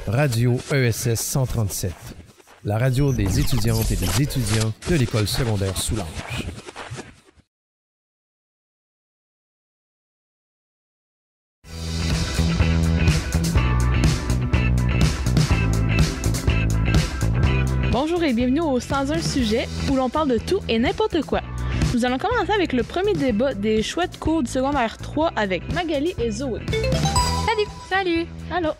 Radio ESS 137, la radio des étudiantes et des étudiants de l'école secondaire Soulanges. Bonjour et bienvenue au 101 Sujet où l'on parle de tout et n'importe quoi. Nous allons commencer avec le premier débat des choix de cours du secondaire 3 avec Magali et Zoé. Salut! Salut! Allô?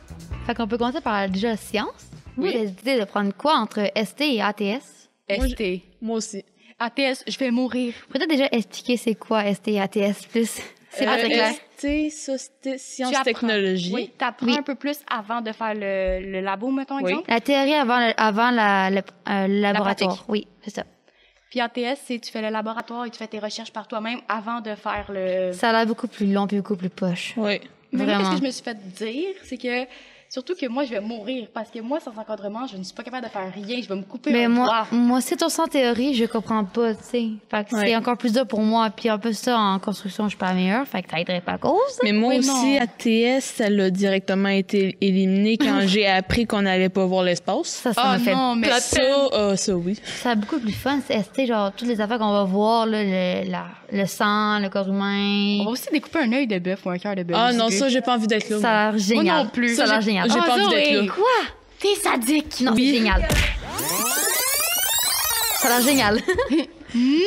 Fait qu'on peut commencer par déjà science. Oui. Vous avez décidé de prendre quoi entre ST et ATS? ST. Moi aussi. ATS, je vais mourir. Peut-être déjà expliquer c'est quoi ST et ATS plus. C'est pas très clair. ST, ça c'était sciences Tu apprends. technologies. Oui, t'apprends Oui. un peu plus avant de faire le labo, mettons, Oui. exemple. La théorie avant le laboratoire. pratique. Oui, c'est ça. Puis ATS, c'est tu fais le laboratoire et tu fais tes recherches par toi-même avant de faire le... Ça a l'air beaucoup plus long puis beaucoup plus poche. Oui. Mais moi, Vraiment. qu'est-ce que je me suis fait dire, c'est que... Surtout que moi, je vais mourir parce que moi, sans encadrement, je ne suis pas capable de faire rien. Je vais me couper Mais un doigt. moi, c'est ton sans théorie, je comprends pas, tu sais. Fait que Ouais. c'est encore plus dur pour moi. Puis en plus, ça, en construction, je suis pas la meilleure. Fait que ça aiderait pas à cause. Mais moi Oui, aussi, non. ATS, ça l'a directement été éliminé quand j'ai appris qu'on n'allait pas voir l'espace. Ça Ah m'a fait non, mais Ça, oui. Ça a beaucoup plus fun, c'est ST, genre, toutes les affaires qu'on va voir, là, le sang, le corps humain. on va aussi découper un œil de bœuf ou un cœur de bœuf. Ah non, aussi. ça, j'ai pas envie d'être là. Ça a l'air génial. Moi non plus. Ça a Ça, l'air génial. j'ai pas envie d'être là. Quoi? T'es sadique! Non, c'est génial. Ça a l'air génial.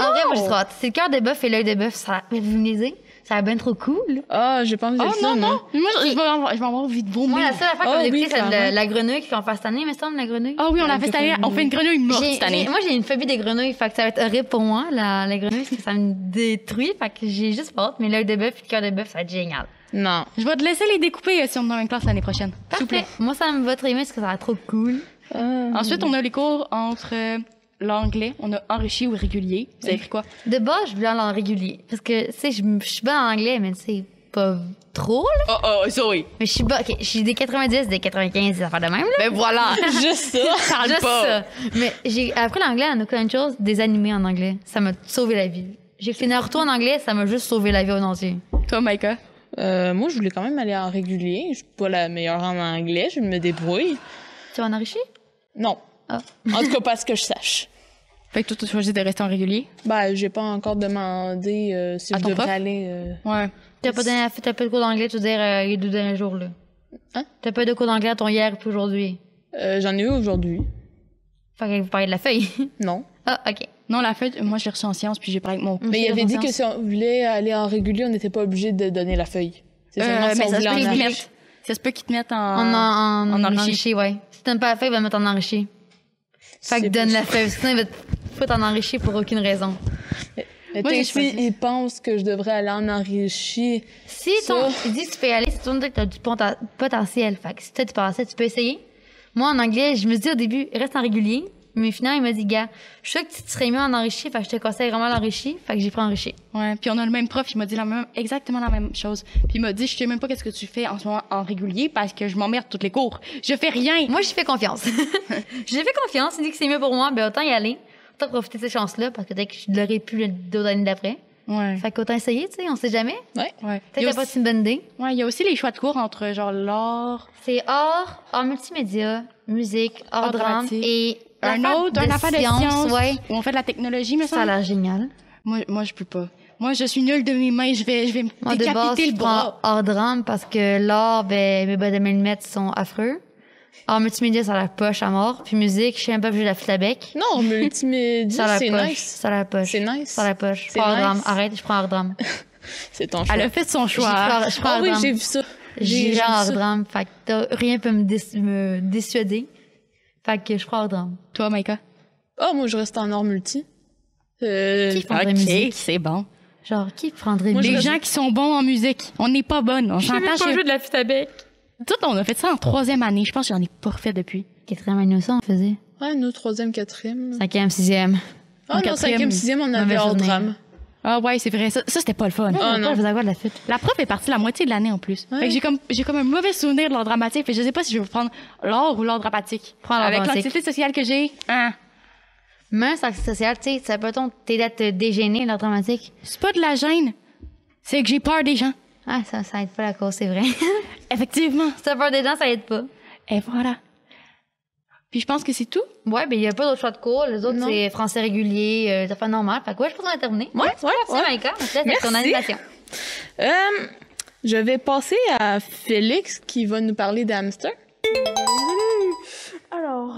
En vrai, moi, j'ai trop hâte. C'est le cœur de bœuf et l'œil de bœuf. Ça a l'air, ça a l'air bien trop cool. Ah, j'ai pas envie Oh d'être là, non, non. non! Moi, je vais avoir envie de vomir. Moi, la seule affaire qu'on Ah a oui, écoutée, c'est clairement. la grenouille qu'on fait cette année, me semble, la grenouille. Ah oui, on a fait cette année. On fait une grenouille morte cette année. Moi, j'ai une phobie des grenouilles, fait que ça va être horrible pour moi, la grenouille, parce que ça me détruit, fait que j'ai juste hâte. Mais l'œil de bœuf et le cœur de bœuf, ça va être génial. Non. Je vais te laisser les découper si on a une classe l'année prochaine. S'il vous plaît. Parfait. Moi, ça me va très bien, parce que ça va être trop cool. Ensuite, on a les cours entre l'anglais. On a enrichi ou régulier. Vous avez écrit quoi? De base, je voulais aller en régulier. Parce que, tu sais, je suis bonne en anglais, mais c'est pas trop, là. Oh, Zoé. Mais je suis bonne. OK, je suis des 90, des 95, des affaires de même, là. Ben voilà. Juste ça. Parle Juste pas. ça. Mais j'ai appris l'anglais en aucune chose, des animés en anglais. Ça m'a sauvé la vie. J'ai fait Naruto en anglais, ça m'a juste sauvé la vie au entier. Toi, Maïka? Moi, je voulais quand même aller en régulier. Je suis pas la meilleure en anglais. Je me débrouille. Tu vas en enrichir? Non. Ah. En tout cas, pas ce que je sache. Fait que toi, tu as choisi de rester en régulier? Ben, j'ai pas encore demandé si À je ton devrais prof? aller... Ouais. T'as pas de cours d'anglais, tu veux dire, les 2 derniers jours, là. Hein? T'as pas de cours d'anglais à ton hier puis aujourd'hui. J'en ai eu aujourd'hui. Fait que vous parlez de la feuille. Non. Ah, OK. Non, la feuille, moi, je l'ai reçue en sciences, puis j'ai parlé avec mon... Mais il J'ai avait dit que conscience. si on voulait aller en régulier, on n'était pas obligé de donner la feuille. C'est seulement si mais on ça se voulait peut en qu'ils te enrichir. mettent... Ça se peut qu'ils te mettent En enrichi. enrichi, ouais. Si t'aimes pas la feuille, il va mettre en enrichi. Fait que C'est donne la possible. feuille. Sinon, il va te foutre en enrichi pour aucune raison. Mais Moi, j'ai si choisi. ils pensent que je devrais aller en enrichi... Si Ça. il dit que tu peux y aller, c'est ton que t'as du potentiel. Fait que si toi, tu penses ça, tu peux essayer. Moi, en anglais, je me dis au début, reste en régulier. Mais finalement, il m'a dit, gars, je sais que tu te serais mieux en enrichi, fait que je te conseille vraiment l'enrichi. Fait que j'ai pris enrichi. Ouais, puis on a le même prof, il m'a dit exactement la même chose. Puis il m'a dit, je sais même pas qu'est-ce que tu fais en ce moment en régulier parce que je m'emmerde toutes les cours. Je fais rien. Moi, j'ai fait confiance. J'ai fait confiance. Il dit que c'est mieux pour moi, ben autant y aller. Autant profiter de ces chances-là, parce que peut-être que je l'aurais pu d'autres années d'après. Ouais. Fait qu'autant essayer, tu sais, on sait jamais. Ouais. Ouais. Peut-être que pas c'est une bonne idée. Ouais, il y a aussi les choix de cours entre genre l'art, C'est art multimédia, musique, art Art drame dramatique. et un affaire de sciences, ouais. où on fait de la technologie, mais Ça a l'air génial. Moi, je peux pas. Moi, je suis nulle de mes mains, je vais me Moi, de base, décapiter je le prends bras. art drame parce que l'art, ben, mes bas de millimètres sont affreux. Art multimédia, ça a l'air poche à mort. Puis musique, je sais même pas jouer la flûte à bec. Non, Ça multimédia, a c'est l'air poche. nice. Ça a l'air poche. C'est nice. Ça a l'air poche. Je C'est prends art nice. drame. Arrête, je prends art drame. C'est ton choix. Elle a fait son choix. Je prends Ah art oui, drame. j'ai vu ça. J'irai vu en art ça. drame. Fait que rien peut me dissuader. Fait que je prends art drame. Toi, Maïka? Ah, moi, je reste en art multi. Qui prendrait musique? c'est bon. Genre, qui prendrait Moi, je Les musique? reste- gens qui sont bons en musique, on n'est pas bonnes. On s'entend chez... de la flûte à bec. Tout, on a fait ça en 3e année. Je pense que j'en ai pas refait depuis. Quatrième année aussi, on faisait. Ouais, nous, 3e, 4e. 5e, 6e. Ah non, quatrième, 5e, 6e, on avait mauvais art souvenir. drame. Ah ouais, c'est vrai. Ça c'était pas le fun. Ah, non. Je faisais quoi de la flûte? La prof est partie la moitié de l'année en plus. Ouais. Fait que j'ai comme un mauvais souvenir de l'art dramatique. Fait que je sais pas si je vais prendre l'art ou l'art dramatique. Prends l'art Avec dramatique. l'anxiété sociale que j'ai. Hein. Mais un accès social, tu sais, ça peut t'aider à te dégêner, l'art dramatique. C'est pas de la gêne. C'est que j'ai peur des gens. Ah, ça aide pas la cause, c'est vrai. Effectivement. Si t'as peur des gens, ça aide pas. Et voilà. Puis je pense que c'est tout. Ouais, ben il y a pas d'autres choix de cours. Les autres, Non. c'est français régulier, ça fait normal. Fait que ouais, je pense qu'on a terminé. Ouais, ouais, Merci, Maïka. On te laisse avec ton Merci. animation. Je vais passer à Félix qui va nous parler des hamsters. Alors,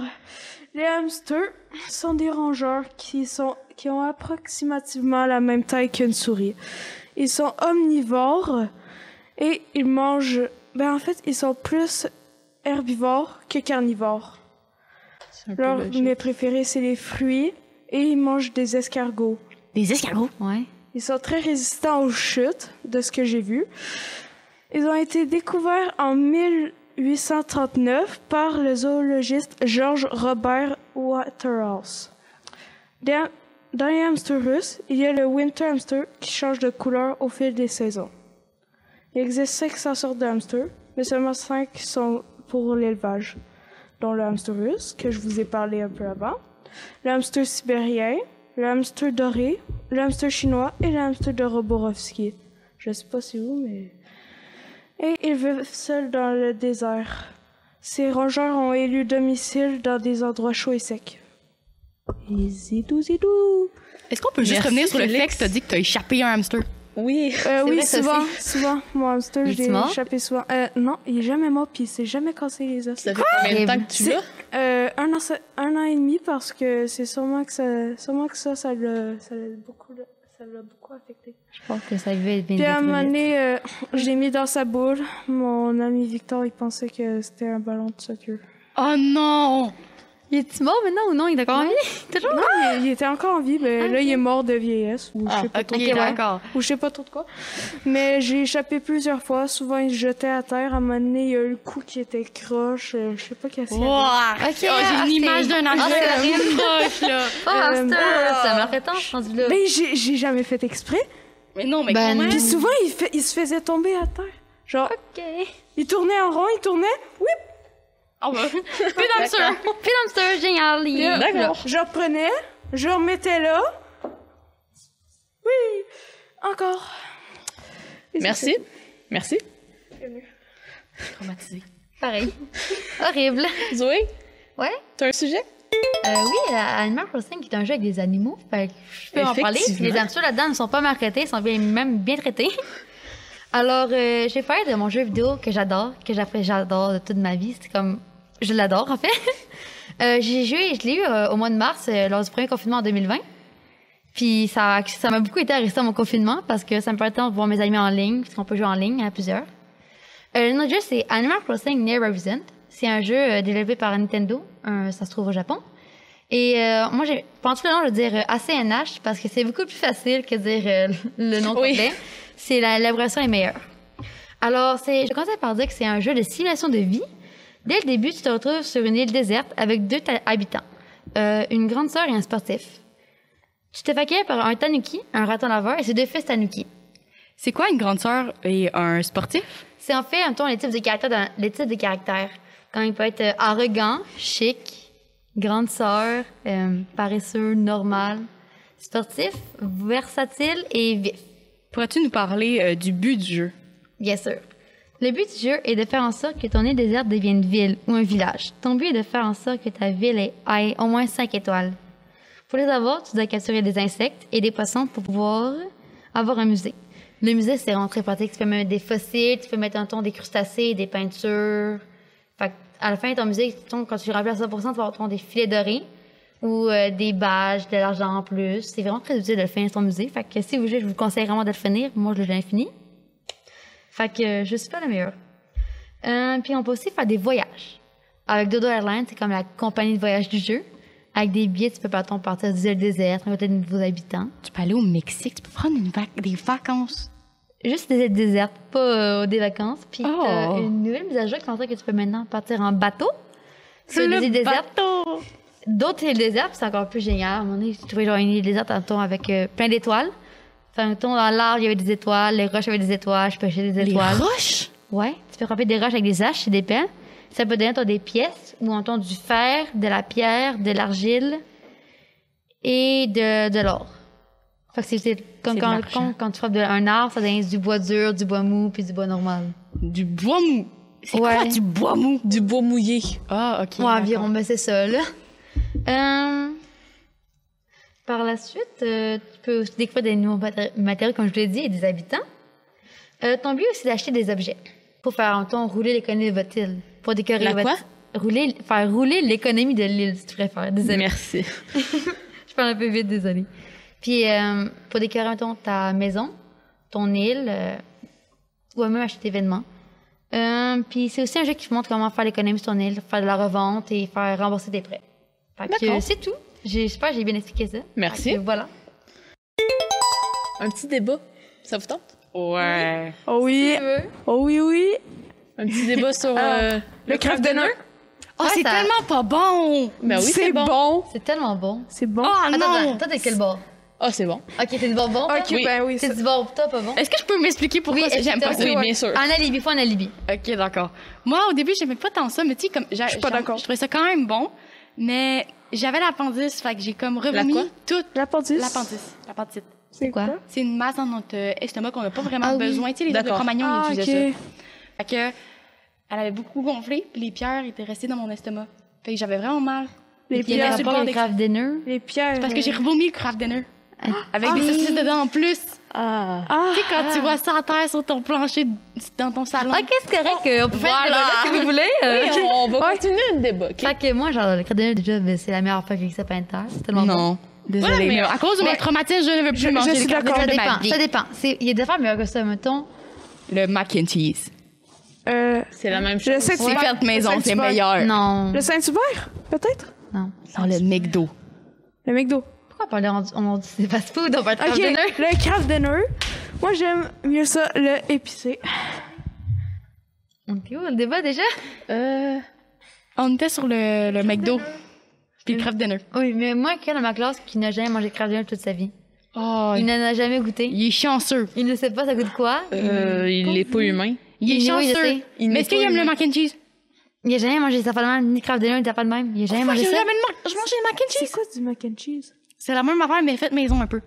les hamsters sont des rongeurs qui ont approximativement la même taille qu'une souris. Ils sont omnivores et ils mangent... Ben en fait, ils sont plus herbivores que carnivores. C'est un peu Leur logique. mets préféré, c'est les fruits et ils mangent des escargots. Des escargots. Ouais. Ils sont très résistants aux chutes, de ce que j'ai vu. Ils ont été découverts en 1839 par le zoologiste George Robert Waterhouse. Dans les hamsters russes, il y a le winter hamster qui change de couleur au fil des saisons. Il existe 500 sortes de hamsters, mais seulement 5 sont pour l'élevage, dont le hamster russe, que je vous ai parlé un peu avant, le hamster sibérien, le hamster doré, le hamster chinois et le hamster de Roborovski. Je sais pas c'est où, mais... Et ils vivent seuls dans le désert. Ces rongeurs ont élu domicile dans des endroits chauds et secs. Et zidou zidou! Est-ce qu'on peut juste Merci, revenir sur le Félix. fait que tu as dit que tu as échappé un hamster? Oui. Oui, vrai, ça souvent. Mon hamster, Il est j'ai mort? échappé souvent. Non, il est jamais mort, puis il s'est jamais cassé les os. Ça fait combien de temps que tu C'est- l'as? Un an et demi, parce que c'est sûrement que ça l'a beaucoup affecté. Je pense que ça devait être bien Puis à un moment détruit. donné, je l'ai mis dans sa boule. Mon ami Victor, il pensait que c'était un ballon de soccer. Oh non! Il est-tu mort maintenant ou non? Il est encore en vie? Toujours? Non, il était encore en vie, mais là, il est mort de vieillesse, ou je sais pas Ok, trop d'accord. ou je sais pas trop de quoi. Mais j'ai échappé plusieurs fois. Souvent, il se jetait à terre. À un moment donné, il y a eu le cou qui était croche. Je sais pas qu'est-ce qu'il y avait. Wow. Ok, J'ai ah, une image c'est- d'un ah, hamster c'est horrible. proche, là. Oh, hamster! Ça me fait tant, je pense, là. Mais j'ai jamais fait exprès. Mais non, mais Ben, quand même. Puis souvent, il se faisait tomber à terre. Genre, Ok. il tournait en rond, il tournait. Oui, Oh, bah. Plus d'hamster. Puis l'hamster, génial. Il est D'accord. je reprenais, je remettais là. Oui, encore. Et ça Merci. Merci. Traumatisé. pareil. Horrible. Zoé, Ouais. t'as un sujet? Oui, Animal Crossing est un jeu avec des animaux. Fait que je peux en parler. Effectivement. Les hamsters là-dedans ne sont pas maltraités, ils sont même bien traités. Alors, j'ai parlé de mon jeu vidéo que j'adore de toute ma vie. C'est comme, je l'adore en fait. J'ai joué, je l'ai eu au mois de mars lors du premier confinement en 2020. Puis ça m'a beaucoup été à rester à mon confinement parce que ça me permettait de voir mes amis en ligne, parce qu'on peut jouer en ligne à plusieurs. Le nom du jeu, c'est Animal Crossing Near Represent. C'est un jeu développé par Nintendo. Ça se trouve au Japon. Et moi, pendant tout le long, je vais dire ACNH parce que c'est beaucoup plus facile que de dire le nom Oui. complet. C'est l'élaboration est meilleure. Alors, je commence par dire que c'est un jeu de simulation de vie. Dès le début, tu te retrouves sur une île déserte avec 2 habitants, une grande sœur et un sportif. Tu te fais accueillir par un tanuki, un raton laveur et ses 2 fils tanuki. C'est quoi une grande sœur et un sportif? C'est en fait, un ton les types de caractères. Quand il peut être arrogant, chic, grande sœur, paresseux, normal, sportif, versatile et vif. Pourrais-tu nous parler du but du jeu? Bien sûr. Le but du jeu est de faire en sorte que ton île déserte devienne une ville ou un village. Ton but est de faire en sorte que ta ville ait au moins 5 étoiles. Pour les avoir, tu dois capturer des insectes et des poissons pour pouvoir avoir un musée. Le musée, c'est vraiment très pratique. Tu peux mettre des fossiles, tu peux mettre un ton des crustacés, des peintures. Fait à la fin de ton musée, quand tu le remplis à 100%, tu vas avoir des filets dorés ou des badges, de l'argent en plus. C'est vraiment très utile de le finir ton musée. Fait que si vous jouez, je vous conseille vraiment de le finir. Moi, je l'ai fini. Fait que je suis pas la meilleure. Puis on peut aussi faire des voyages. Avec Dodo Airlines, c'est comme la compagnie de voyage du jeu. Avec des billets, tu peux partir des îles désertes, rencontrer de nouveaux habitants. Tu peux aller au Mexique, tu peux prendre des vacances. Juste des îles désertes, pas des vacances. Puis Oh. t'as une nouvelle mise à jour qui fait en sorte que tu peux maintenant partir en bateau sur des îles désertes. bateau! D'autres îles désertes, c'est encore plus génial. À un moment donné, j'ai trouvé genre une île déserte avec plein d'étoiles. Enfin, dans l'arbre, il y avait des étoiles, les roches avaient des étoiles, je pêchais des Les étoiles. roches? Ouais, tu peux frapper des roches avec des haches et des pelles. Ça peut donner des pièces ou entend du fer, de la pierre, de l'argile et de l'or. Fait que c'est comme C'est de l'argent. quand tu frappes un arbre, ça donne du bois dur, du bois mou puis du bois normal. Du bois mou. C'est quoi du bois mou? Du bois mouillé. Ah, OK. Ouais, environ, mais c'est ça, là. Par la suite, tu peux aussi découvrir des nouveaux matériaux, comme je l'ai dit, et des habitants. Ton but aussi d'acheter des objets pour faire, en temps, rouler l'économie de votre île. Pour décorer La quoi? Faire rouler l'économie de l'île, si tu préfères. Désolée. Merci. Je parle un peu vite, désolée. Puis, pour décorer, mettons, ta maison, ton île, ou même acheter des vêtements. Puis, c'est aussi un jeu qui te montre comment faire l'économie sur ton île, faire de la revente et faire rembourser des prêts. Fait que D'accord. c'est tout. J'espère que j'ai bien expliqué ça. Merci. Fait que voilà. Un petit débat. Ça vous tente? Ouais. Oh oui. Oh oui, oui. Un petit débat sur Le craft dinner. Oh, Ouais, c'est ça- tellement pas bon! Ben oui, c'est bon. C'est tellement bon. C'est bon. Oh Attends, non! toi, t'es quel bord? Ah, c'est bon. Ok, t'es du bord bon, toi? Ok, Oui. ben oui. T'es ça- du bord toi, pas bon? Est-ce que je peux m'expliquer pourquoi Oui, j'aime pas ça? Oui, bien sûr. Un alibi, faut un alibi. OK, d'accord. Moi, au début, j'aimais pas tant ça, mais tu sais, comme... Je suis pas d'accord. Je trouvais ça quand même bon, mais j'avais l'appendice, fait que j'ai comme revomi quoi? toute L'appendice. l'appendicite. C'est quoi? C'est une masse dans notre estomac qu'on n'a pas vraiment Ah oui. besoin. Tu sais, les autres D'accord. Cro-Magnons, Ah, ils utilisaient ok. ça. Fait que, elle avait beaucoup gonflé, puis les pierres étaient restées dans mon estomac. Fait que j'avais vraiment mal. Les Il y a pierres. un sur le rapport bord avec des- Craft Dinner. Les pierres. Parce que j'ai revomi le craft dinner. Avec des saucisses dedans en plus. Ah. Ah. Tu sais, quand tu vois ça à terre sur ton plancher dans ton salon. Ok, c'est correct. On peut faire Voilà. un débat là, si vous voulez. Oui, on va continuer le débat, OK? Fait que moi, genre, le Craft Dinner, déjà, ben, c'est la meilleure fois que ça peut être. C'est tellement bon. Non. Désolée, Ouais, mais- mais à cause de mon traumatisme, je ne veux plus je manger suis le craft d'accord. Ça dinner de ma dépend, vie. ça dépend. Il y a des affaires meilleures que ça, mettons. Le mac and cheese. C'est la même Je chose. sais que C'est fait maison, Le c'est Saint-Hubert. meilleur. Non. Le Saint-Hubert, peut-être? Non. Dans le McDo. Le McDo. Pourquoi parler on dit c'est fast food, on parle de Ok, Craft Dinner? le craft dinner. Moi, j'aime mieux ça, le épicé. On est où, le débat déjà? On était sur le McDo. Puis le craft dinner. Oui, mais moi, quelqu'un dans ma classe qui n'a jamais mangé de Craft Dinner toute sa vie. Oh, Il n'en a jamais goûté. il est chanceux. Il ne sait pas ça goûte quoi. Il est pas humain. Il est Oui, je chanceux. sais. Mais est-ce qu'il aime le mac and cheese? Il a jamais mangé des affaires de même, ni Craft Dinner, ni des affaires de même. Il a jamais mangé Je ça. mangeais le mac and C'est cheese. quoi du mac and cheese? C'est la même affaire, mais faite maison un peu.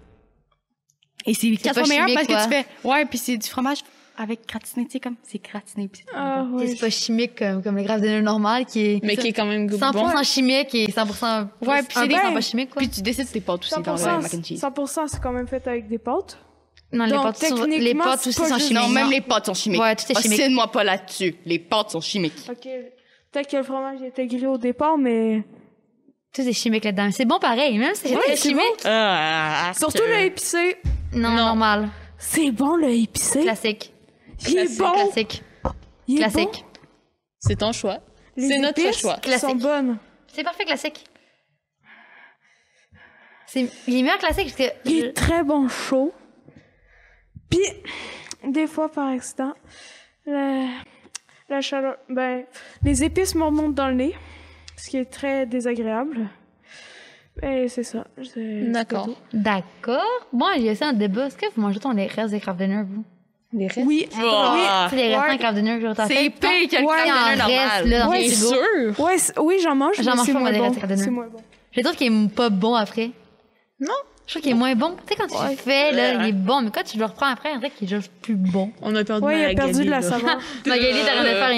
Et c'est 4 pas fois meilleur chimique, parce que quoi. tu fais. Ouais, puis c'est du fromage avec gratiné, tu sais, comme c'est gratiné. Puis c'est Ah, Tu sais, ouais. c'est pas chimique comme le Craft Dinner normal qui est Mais qui est quand même 100% bon. chimique et 100% Ouais, puis c'est un des- peu pas chimique, quoi. Puis tu décides tes pâtes aussi dans le 100%, mac and cheese. 100%, c'est quand même fait avec des pâtes. Non, les Donc, pâtes, les techniquement, pâtes c'est aussi pas sont juste- chimiques. Non, même les pâtes sont chimiques. Ouais, tout est chimique. Obstine-moi pas là-dessus. Les pâtes sont chimiques. Ok. Peut-être que le fromage était grillé au départ, mais. Tout est chimique là-dedans. C'est bon pareil, même si c'est Ouais, très c'est chimique. Surtout le épicé. Non, normal. C'est bon, le épicé. Classique. Il est bon. Classique. Il est Classique. C'est ton choix. bon. Les C'est notre épices choix. sont Classique. bonnes. C'est parfait classique. Il est meilleur classique parce que. Il est très bon chaud. Puis, des fois, par accident, la chaleur. Ben, les épices me remontent dans le nez, ce qui est très désagréable. Et c'est ça. D'accord. D'accord. Moi, j'ai aussi un débat. Est-ce que vous mangez les restes des Craft Dinner, vous? Les restes? Oui. Ah. Tu sais, les restes Ouais. des Craft Dinner que j'ai C'est pire que le Ouais, craft il en dinner normal. reste, là, dans Ouais, le Bien frigo. sûr. Ouais, oui, j'en mange, J'en mais mange c'est pas, moi, moins des bon. restes de dinner. C'est moins bon. Je trouve qu'il est pas bon après. Non. Je trouve qu'il est moins bon. Tu sais, quand tu le fais, là, il est bon. Mais quand tu le reprends après, on dirait qu'il est juste plus bon. On a perdu Ouais, il a Magali, perdu de la là. saveur. Magali est en train de faire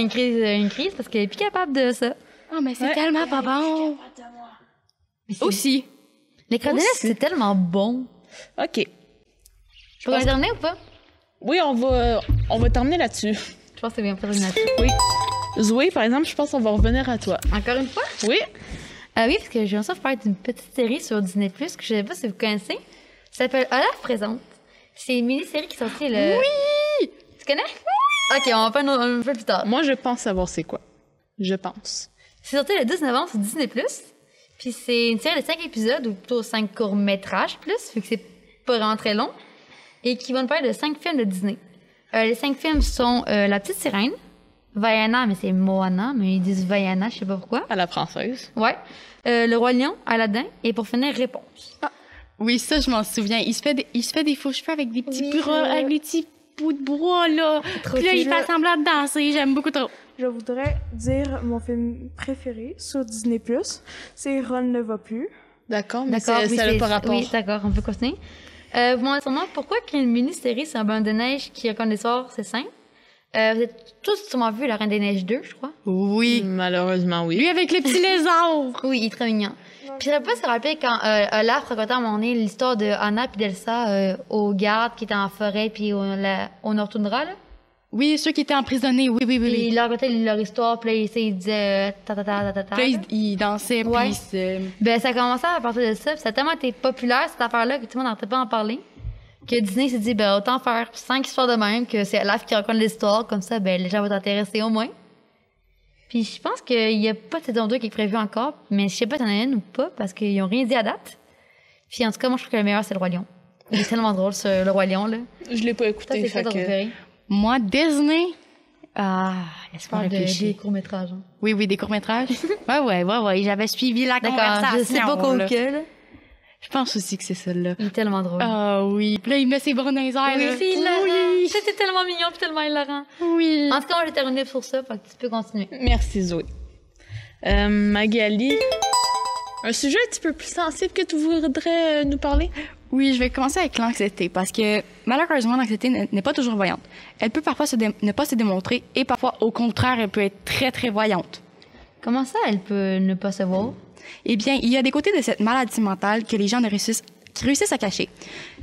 une crise parce qu'elle est plus capable de ça. Oh, mais c'est tellement pas bon. Aussi. Les Craft Dinner, c'est tellement bon. OK. Tu peux terminer ou pas? Oui, on va terminer là-dessus. Je pense que c'est bien pour terminer là-dessus. Oui. Zoé, par exemple, je pense qu'on va revenir à toi. Encore une fois? Oui. Oui, parce que j'ai envie de parler d'une petite série sur Disney+, que je sais pas si vous connaissez. Ça s'appelle Olaf présente. C'est une mini-série qui est sortie le... Oui! Tu connais? Oui! OK, on va faire un peu plus tard. Moi, je pense savoir c'est quoi. Je pense. C'est sorti le 12 novembre sur Disney+. Puis c'est une série de 5 épisodes, ou plutôt 5 courts-métrages plus, vu que c'est pas vraiment très long, et qui vont nous parler de 5 films de Disney. Les 5 films sont La Petite Sirène, Vaiana, mais c'est Moana, mais ils disent Vaiana, je sais pas pourquoi. À la française. Ouais. Le Roi Lion, Aladdin, et pour finir, Réponse. Oui, ça, je m'en souviens. Il se fait des faux cheveux avec des petits Oui, bras, là. avec des petits bouts de bois, là. Trop Puis là, il cute. fait semblant de danser. J'aime beaucoup trop. Je voudrais dire mon film préféré sur Disney+. C'est Ron ne va plus. D'accord, mais D'accord, oui, ça n'a pas rapport. Oui, d'accord, on peut continuer. Vous me demandez sûrement pourquoi qu'une mini-série sur un banc de neige qui raconte l'histoire, c'est simple. Vous avez tous sûrement vu La Reine des Neiges 2, je crois. Oui. Malheureusement, oui. Lui avec les petits lézards. Oui, il est très mignon. Puis je ne sais pas si vous vous rappelez quand Olaf racontait à un moment donné l'histoire de Anna et d'Elsa aux gardes qui étaient en forêt puis au Nord-Tundra, là. Oui, ceux qui étaient emprisonnés, oui. Puis il leur racontait leur histoire, puis là, il disait ta. Puis là, ils dansaient, puis Ouais. ils se... Ben, ça a commencé à partir de ça, puis ça a tellement été populaire, cette affaire-là, que tout le monde n'arrêtait pas d'en parler, que Disney s'est dit, ben, autant faire 5 histoires de même, que c'est Olaf qui raconte l'histoire, comme ça, ben, les gens vont t'intéresser au moins. Puis je pense qu'il n'y a pas de saison 2 qui est prévue encore, mais je sais pas si y en a une ou pas, parce qu'ils n'ont rien dit à date. Puis en tout cas, moi, je trouve que le meilleur, c'est Le Roi Lion. Il est tellement drôle, Le Roi Lion, là. Je l'ai pas Ça, écouté, c'est fait quoi ton que... préféré? Moi, Disney... Ah, Je laisse-moi parle réfléchir. des courts-métrages. Hein. Oui, des courts-métrages. ouais, j'avais suivi la D'accord, conversation. je sais pas là. quoi, là. Je pense aussi que c'est celle-là. Il est tellement drôle. Ah oui, puis là, il met ses bras dans les airs. Oui, là. c'est hilarant. Oui. C'était tellement mignon puis tellement hilarant. Oui. En tout cas, moi, j'ai terminé sur ça, fait que tu peux continuer. Merci, Zoé. Magali, un sujet un petit peu plus sensible que tu voudrais nous parler? Oui, je vais commencer avec l'anxiété parce que malheureusement, l'anxiété n'est pas toujours voyante. Elle peut parfois ne pas se démontrer et parfois, au contraire, elle peut être très, très voyante. Comment ça, elle peut ne pas se voir? Eh bien, il y a des côtés de cette maladie mentale que les gens qui réussissent à cacher,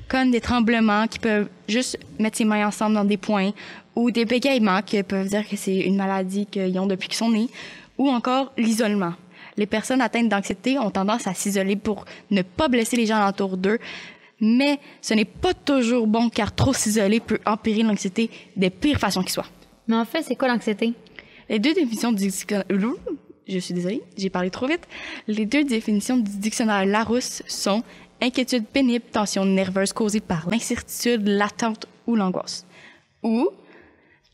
comme des tremblements qui peuvent juste mettre ses mains ensemble dans des points, ou des bégaiements qui peuvent dire que c'est une maladie qu'ils ont depuis qu'ils sont nés, ou encore l'isolement. Les personnes atteintes d'anxiété ont tendance à s'isoler pour ne pas blesser les gens autour d'eux, mais ce n'est pas toujours bon car trop s'isoler peut empirer l'anxiété des pires façons qui soient. Mais en fait, c'est quoi l'anxiété? Les deux définitions du dictionnaire... Je suis désolée, j'ai parlé trop vite. Les deux définitions du dictionnaire Larousse sont inquiétude pénible, tension nerveuse causée par l'incertitude, l'attente ou l'angoisse. Ou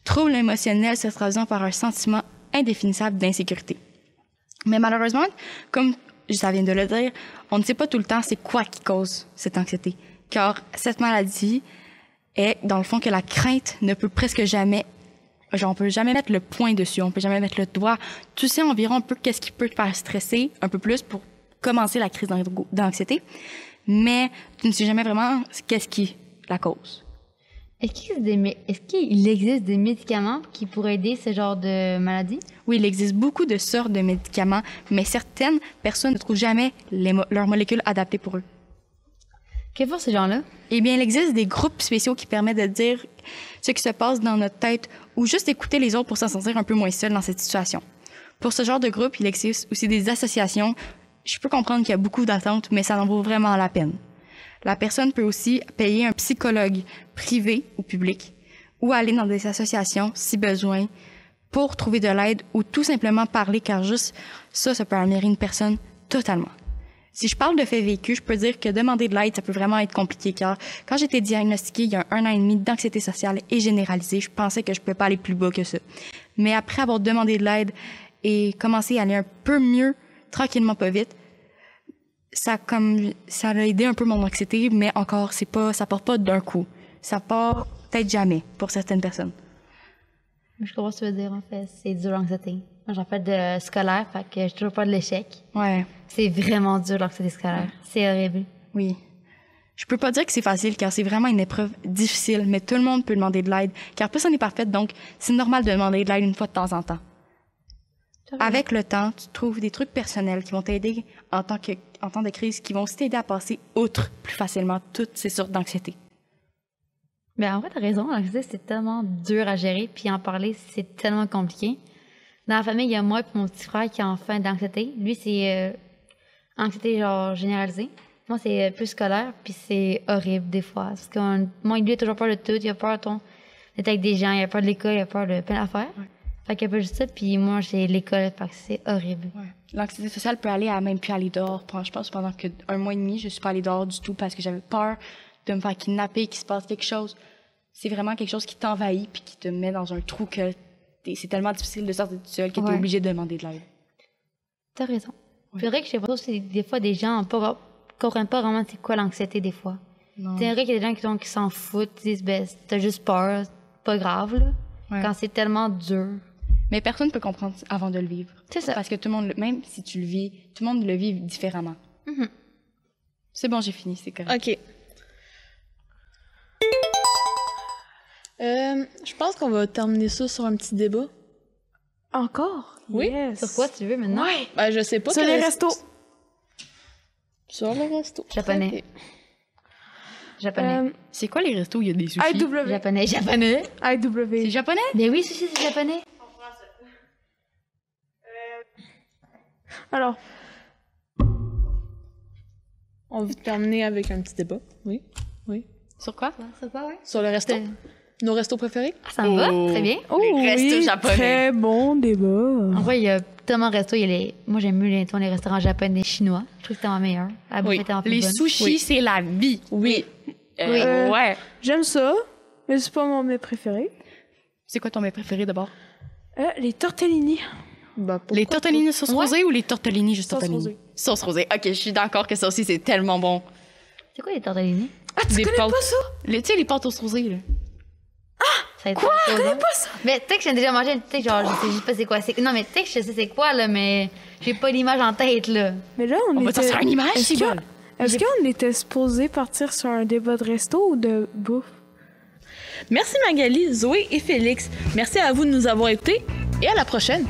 trouble émotionnel se traduisant par un sentiment indéfinissable d'insécurité. Mais malheureusement, comme ça vient de le dire, on ne sait pas tout le temps c'est quoi qui cause cette anxiété. Car cette maladie est, dans le fond, que la crainte ne peut presque jamais... Genre, on peut jamais mettre le point dessus, on peut jamais mettre le doigt. Tu sais environ un peu qu'est-ce qui peut te faire stresser, un peu plus pour commencer la crise d'anxiété, mais tu ne sais jamais vraiment qu'est-ce qui la cause. Est-ce qu'il existe des médicaments qui pourraient aider ce genre de maladie? Oui, il existe beaucoup de sortes de médicaments, mais certaines personnes ne trouvent jamais leurs molécules adaptées pour eux. Que font ces gens-là? Eh bien, il existe des groupes spéciaux qui permettent de dire ce qui se passe dans notre tête ou juste écouter les autres pour s'en sentir un peu moins seul dans cette situation. Pour ce genre de groupe, il existe aussi des associations. Je peux comprendre qu'il y a beaucoup d'attentes, mais ça en vaut vraiment la peine. La personne peut aussi payer un psychologue privé ou public ou aller dans des associations si besoin pour trouver de l'aide ou tout simplement parler car juste ça peut améliorer une personne totalement. Si je parle de faits vécus, je peux dire que demander de l'aide, ça peut vraiment être compliqué car quand j'ai été diagnostiquée il y a 1 an et demi d'anxiété sociale et généralisée, je pensais que je pouvais pas aller plus bas que ça. Mais après avoir demandé de l'aide et commencé à aller un peu mieux, tranquillement pas vite, ça a aidé un peu mon anxiété, mais encore, ça part pas d'un coup. Ça part peut-être jamais pour certaines personnes. Je comprends ce que tu veux dire, en fait. C'est dur, l'anxiété. Moi, j'en fais de scolaire, fait que j'ai toujours pas de l'échec. Ouais. C'est vraiment dur, l'anxiété scolaire. C'est horrible. Oui. Je peux pas dire que c'est facile, car c'est vraiment une épreuve difficile, mais tout le monde peut demander de l'aide, car personne n'est parfaite, donc c'est normal de demander de l'aide une fois de temps en temps. Avec le temps, tu trouves des trucs personnels qui vont t'aider en temps de crise, qui vont aussi t'aider à passer outre plus facilement toutes ces sortes d'anxiété. Ben, en vrai, t'as raison. L'anxiété, c'est tellement dur à gérer, puis en parler, c'est tellement compliqué. Dans la famille, il y a moi et mon petit frère qui a enfin d'anxiété. Lui, c'est anxiété genre généralisée. Moi, c'est plus scolaire, puis c'est horrible des fois. Parce que moi, lui, il a toujours peur de tout. Il a peur d'être avec des gens, il a peur de l'école, il a peur de plein d'affaires. Ouais. Fait qu'il y a pas juste ça, puis moi, j'ai l'école, fait que c'est horrible. Ouais. L'anxiété sociale peut aller à même plus aller dehors. Je pense pendant un mois et demi, je suis pas allée dehors du tout parce que j'avais peur de me faire kidnapper, qu'il se passe quelque chose. C'est vraiment quelque chose qui t'envahit puis qui te met dans un trou que c'est tellement difficile de sortir tout seul que t'es obligé de demander de l'aide. T'as raison. Ouais. C'est vrai que je sais pas si des fois des gens comprennent pas vraiment c'est quoi l'anxiété des fois. C'est vrai qu'il y a des gens qui s'en foutent, qui disent ben t'as juste peur, c'est pas grave là. Ouais. Quand c'est tellement dur. Mais personne ne peut comprendre avant de le vivre. C'est ça. Parce que tout le monde, même si tu le vis, tout le monde le vit différemment. Mm-hmm. C'est bon, j'ai fini, c'est correct. OK. Je pense qu'on va terminer ça sur un petit débat. Encore? Oui. Yes. Sur quoi, si tu veux, maintenant? Ouais. Ben, je sais pas. Sur quel les est- restos. Sur les restos. Japonais. Japonais. C'est quoi les restos où il y a des sushis? IW. Japonais. C'est japonais? Mais oui, sushi, c'est japonais. Alors, On va terminer avec un petit débat. Oui. Oui. Sur quoi? C'est pas, ouais. Sur le resto. Nos restos préférés. Ah, ça me va, très bien. Les restos japonais. Très bon débat. En vrai, il y a tellement de restos. Il y a les... Moi, j'aime mieux les restaurants japonais chinois. Je trouve que c'est tellement meilleur. La bouffe Oui. est tellement plus Les bonne. sushis, Oui. c'est la vie. Oui. Oui. Ouais. J'aime ça, mais c'est pas mon mets préféré. C'est quoi ton mets préféré d'abord? Les tortellini. Ben, Les tortellini sauce rosée ou les tortellini juste Sauce tortellini? rosée. Sauce rosée. Ok, je suis d'accord que ça aussi, c'est tellement bon. C'est quoi les tortellini? Ah, tu Des connais pâtes. pas ça? Tu sais, les pâtes sauce rosée, là. Ça quoi? Je connais pas ça. Mais peut-être que j'ai déjà mangé, peut-être genre, je sais juste pas c'est quoi. Non, mais peut-être que je sais c'est quoi, là, mais j'ai pas l'image en tête, là. Mais là, On va était... sortir une image, Est-ce si que- bon. Est-ce qu'on était supposé partir sur un débat de resto ou de bouffe? Merci Magali, Zoé et Félix. Merci à vous de nous avoir écoutés et à la prochaine.